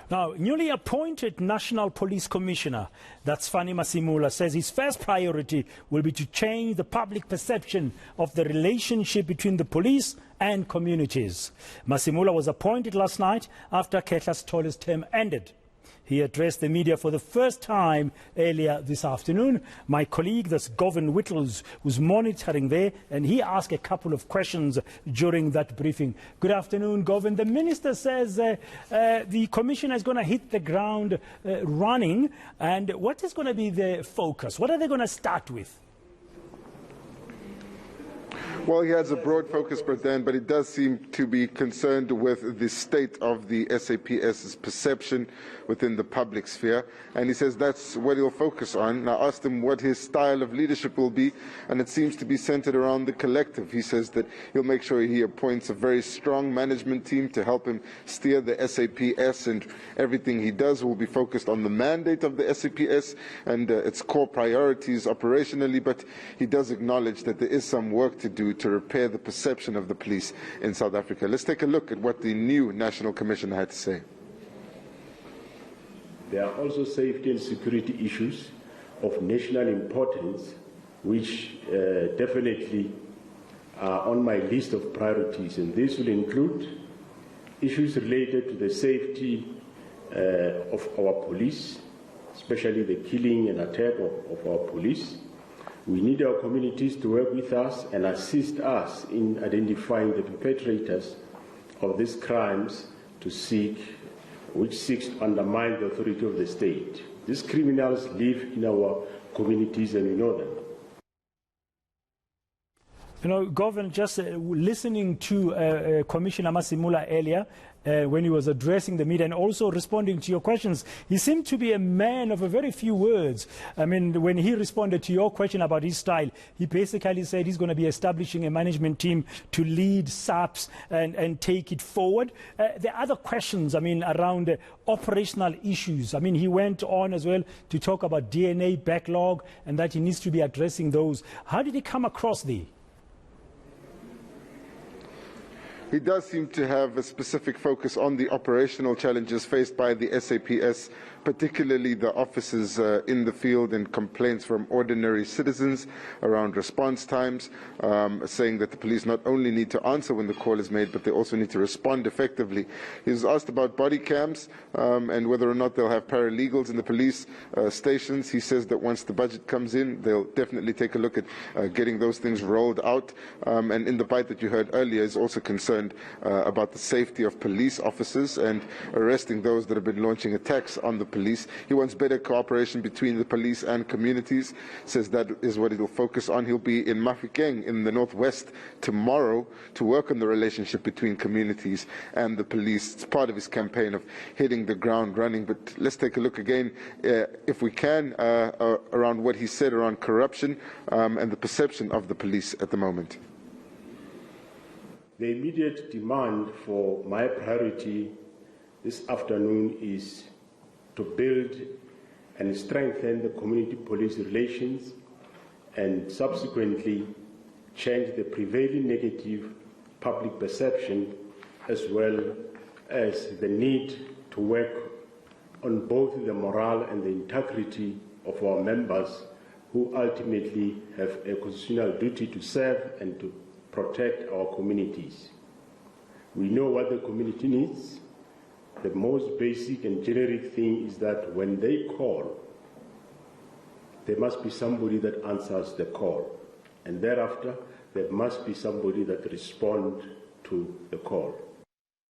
Now, newly appointed National Police Commissioner, that's Fani Masemola, says his first priority will be to change the public perception of the relationship between the police and communities. Masemola was appointed last night after Khetla Sithole's term ended. He addressed the media for the first time earlier this afternoon. My colleague, that's Govan Whittles, was monitoring there, and he asked a couple of questions during that briefing. Good afternoon, Govan. The Minister says the Commissioner is going to hit the ground running. And what is going to be the focus? What are they going to start with? Well, he has a broad focus, Pradhan, but he does seem to be concerned with the state of the SAPS's perception within the public sphere, and he says that's what he'll focus on. And I asked him what his style of leadership will be, and it seems to be centered around the collective. He says that he'll make sure he appoints a very strong management team to help him steer the SAPS, and everything he does will be focused on the mandate of the SAPS and its core priorities operationally, but he does acknowledge that there is some work to do to repair the perception of the police in South Africa. Let's take a look at what the new National Commissioner had to say. There are also safety and security issues of national importance, which definitely are on my list of priorities, and this will include issues related to the safety of our police, especially the killing and attack of our police. We need our communities to work with us and assist us in identifying the perpetrators of these crimes which seeks to undermine the authority of the state. These criminals live in our communities, and we know them. You know, Govan, just listening to Commissioner Masemola earlier, when he was addressing the media and also responding to your questions, he seemed to be a man of a very few words. I mean, when he responded to your question about his style, he basically said he's going to be establishing a management team to lead SAPS and take it forward. The other questions, I mean, around operational issues. I mean, he went on as well to talk about DNA backlog and that he needs to be addressing those. How did he come across there? He does seem to have a specific focus on the operational challenges faced by the SAPS, particularly the officers in the field and complaints from ordinary citizens around response times, saying that the police not only need to answer when the call is made, but they also need to respond effectively. He was asked about body cams and whether or not they'll have paralegals in the police stations. He says that once the budget comes in, they'll definitely take a look at getting those things rolled out. And in the bite that you heard earlier, is also concerned about the safety of police officers and arresting those that have been launching attacks on the police. He wants better cooperation between the police and communities, says that is what he'll focus on. He'll be in Mafikeng in the northwest tomorrow to work on the relationship between communities and the police. It's part of his campaign of hitting the ground running. But let's take a look again, if we can, around what he said around corruption and the perception of the police at the moment. The immediate demand for my priority this afternoon is to build and strengthen the community-police relations and subsequently change the prevailing negative public perception, as well as the need to work on both the morale and the integrity of our members, who ultimately have a constitutional duty to serve and to protect our communities. We know what the community needs. The most basic and generic thing is that when they call, there must be somebody that answers the call. And thereafter, there must be somebody that responds to the call.